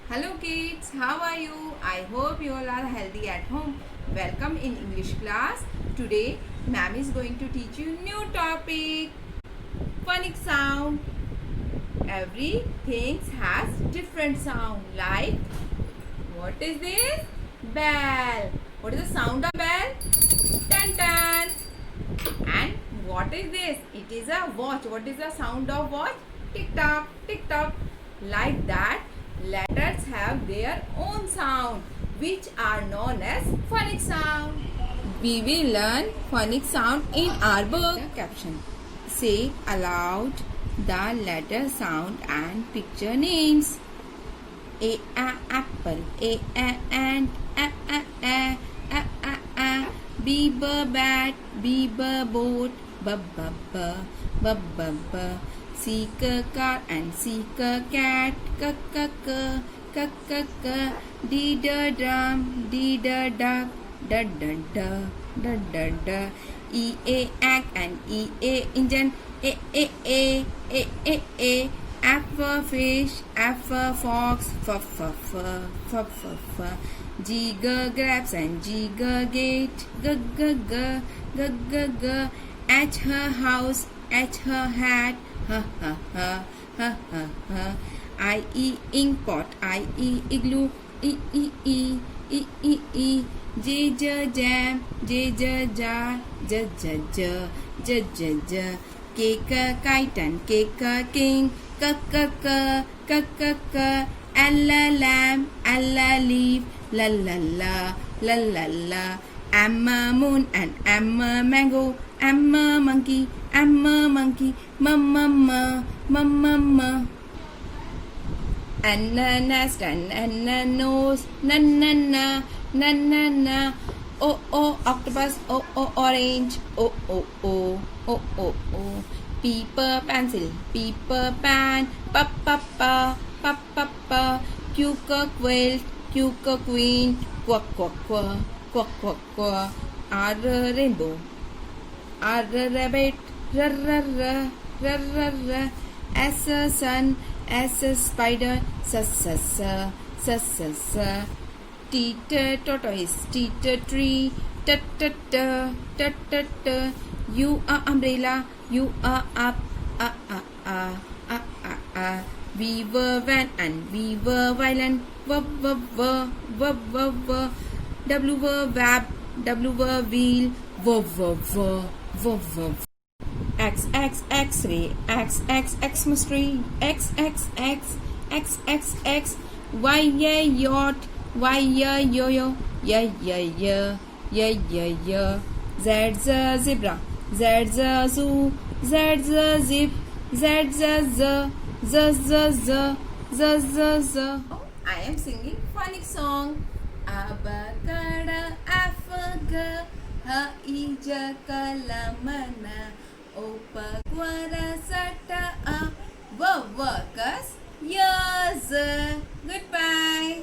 Hello kids, how are you? I hope you all are healthy at home. Welcome in English class. Today, ma'am is going to teach you new topic. Phonics sound. Everything has different sound. Like, what is this? Bell. What is the sound of bell? Tan tan. And what is this? It is a watch. What is the sound of watch? Tick tock, tick tock. Like that, letters have their own sound, which are known as phonic sound. We will learn phonic sound in our book. Caption. Say aloud the letter sound and picture names. A apple, a ant, a B bat, B boat, b C car and C cat, k D drum, D duck, da E egg and E engine, a F for fish, F for fox, f. G grabs and G gate, g. H her house, H her hat, ha. I ink pot, I igloo, e. J jam, J jar, j. K kite and K king, k. L lamb, L leaf, la. M moon and M mango, M monkey, ma. Ananas and nose, na. O octopus, O orange, O. Paper pencil, paper pan, pa. Q quilt, Q queen, quack. R rainbow, R rabbit, r. S sun, S spider, s. T tortoise, T tree, t. U umbrella, U up, a. We were van and we were violin, v. W were web, W were wheel, v. X-ray, Xmas tree, X. Y yacht, Y yo-yo, yeah. Z zebra, Z zoo, Z zip, Z. I am singing phonic song. Abakada afaga, ha ija kalamana, opakwara sata a, wakas, yes. Goodbye.